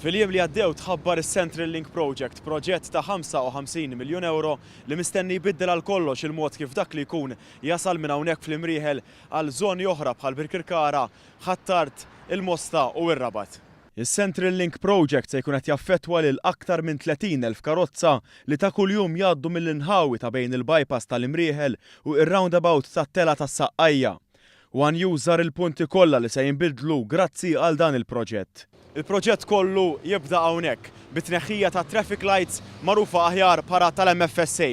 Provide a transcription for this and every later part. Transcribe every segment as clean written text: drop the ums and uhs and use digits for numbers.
Fil-jiem li għaddew tħabbar is-Central Link Project, proġett ta' 55 miljun euro li mistenni jbiddel għal kollox il-mod kif dak li jkun jasal minn hawnhekk fl-imrieħel għal żoni oħra bħal Birkirkara, Ħattart, il-Mosta u r-Rabat. Is-Central Link Project se jkun qed jaffettwa lil aktar minn 30,000 karozza li ta' kuljum jgħaddu mill-inħawi ta' bejn il-bypass tal-imrieħel u ir-roundabout tat-tela tas-Saqqajja. Wan jużar il-punti kollha li se jinbidlu grazzi għal dan il-proġett. Il-proġett kollu jibda hawnhekk bit-tneħħija ta' traffic lights magħrufa aħjar para tal-MFSA.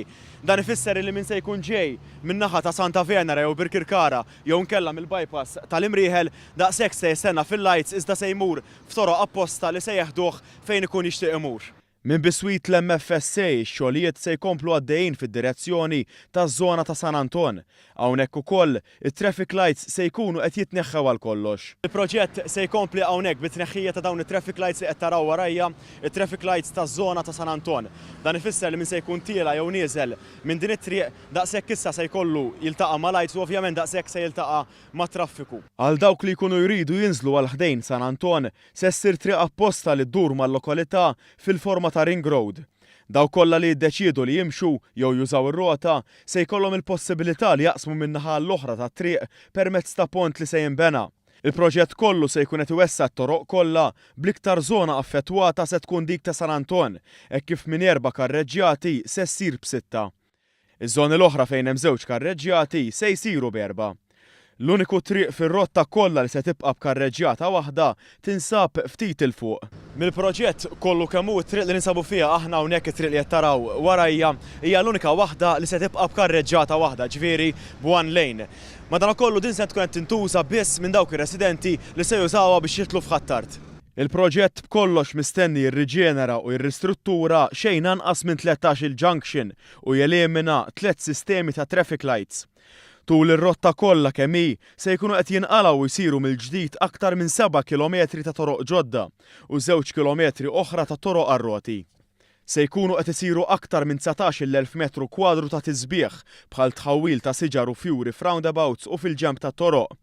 Dan ifisser li min se jkun ġej min-naħa ta' Santa Venera jew Birkirkara jew nkella mill-bypass tal-imrieħel daqshekk se jistenna fil-lights iżda se jmur f'toroq apposta li se jeħduh fejn ikun jixtieq imur. Min biswit l-MFSA x-xogħlijiet se jkomplu għaddejjin fid-direzzjoni taż-żona ta' San Anton. Hawnhekk ukoll it-traffic lights se jkunu qed jitneħħew għal kollox. Il-proġett se jkompli hawnhekk bit-tneħħija ta' dawn it-traffic lights li qed taraw warajja, it-traffic lights taż-żona ta' San Anton. Dan ifisser li min se jkun tiela jew nieżel minn din it-triq daqshekk issa se jkollu jiltaqa' ma' lights u ovvjament daqshekk se jiltaqa' ma' traffiku. Għal dawk li jkunu jridu jinżlu għal ħdejn San Anton se ssir triq apposta li ddur mal-lokalità fil-forma ta' Ring Road. Daw kollha li jiddeċiedu li jimxu jew jużaw ir-rota se jkollhom il-possibilità li jaqsmu min-naħa l-oħra tat-triq permezz ta' pont li se jinbena. Il-proġett kollu se jkun qed iwessa t-toroq kollha bl-iktar żona affettwata se tkun dik ta' San Anton, hekk kif minn 4 karreġġjati se ssir b'6. Iż-żoni l-oħra fejn hemm żewġ karreġġjati se jsiru b'4. L-uniku triq fir-rotta kollha li se tibqa' b'karreġġjata waħda tinsab ftit il fuq. Mill-proġett kollu kemm hu t-triq li ninsabu fiha aħna hawnhekk it-triq li qed taraw warajja hija l-unika waħda li se tibqa' b'karreġġjata waħda, ġifieri b'one lane. Madankollu din se tkun qed tintuża biss minn dawk ir-residenti li se jużawha biex jitlu f'Ħattart. Il-proġett b'kollox mistenni jirriġenera u jirristruttura xejn anqas minn 13 il-junction u jelimina 3 sistemi ta' traffic lights. Tul ir-rotta kollha kemm hi se jkunu qed jinqalgħu jsiru mill-ġdid aktar minn 7 kilometri ta' toroq ġodda u 2 kilometri oħra ta' toroq għar-roti. Se jkunu qed isiru aktar minn 19,000 metru kwadru ta' tisbieħ bħal tħawwil ta' siġar u fjuri f'roundabouts u fil-ġenb ta' toroq.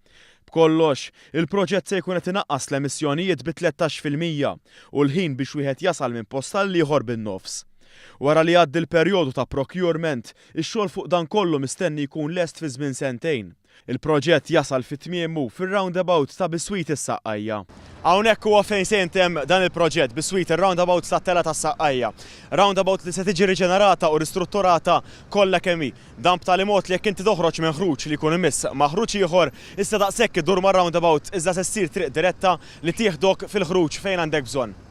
B'kollox, il-proġett se jkun qed inaqqas l-emissjonijiet bi 13% u l-ħin biex wieħed jasal minn post għal ieħor bin-nofs. Wara li għaddi l-perjodu ta' procurement, ix-xogħol fuq dan kollu mistenni jkun lest fi żmien 2 sentejn. Il-proġett jasal fit-tmiemu fir-roundabout ta' Biswit is-Saqqajja. Hawnhekk huwa fejn se jintemm dan il-proġett Biswit ir-roundabout tat-tela tas-Saqqajja. Roundabout li se tiġi riġenerata u ristrutturata kollha kemm hi. Dan b'tali mod li jekk inti toħroġ minn ħruġ li jkun imiss ma' ħruġ ieħor issa daqshekk iddur mar-roundabout iżda se ssir triq diretta li tieħdok fil-ħruġ fejn għandek bżonn.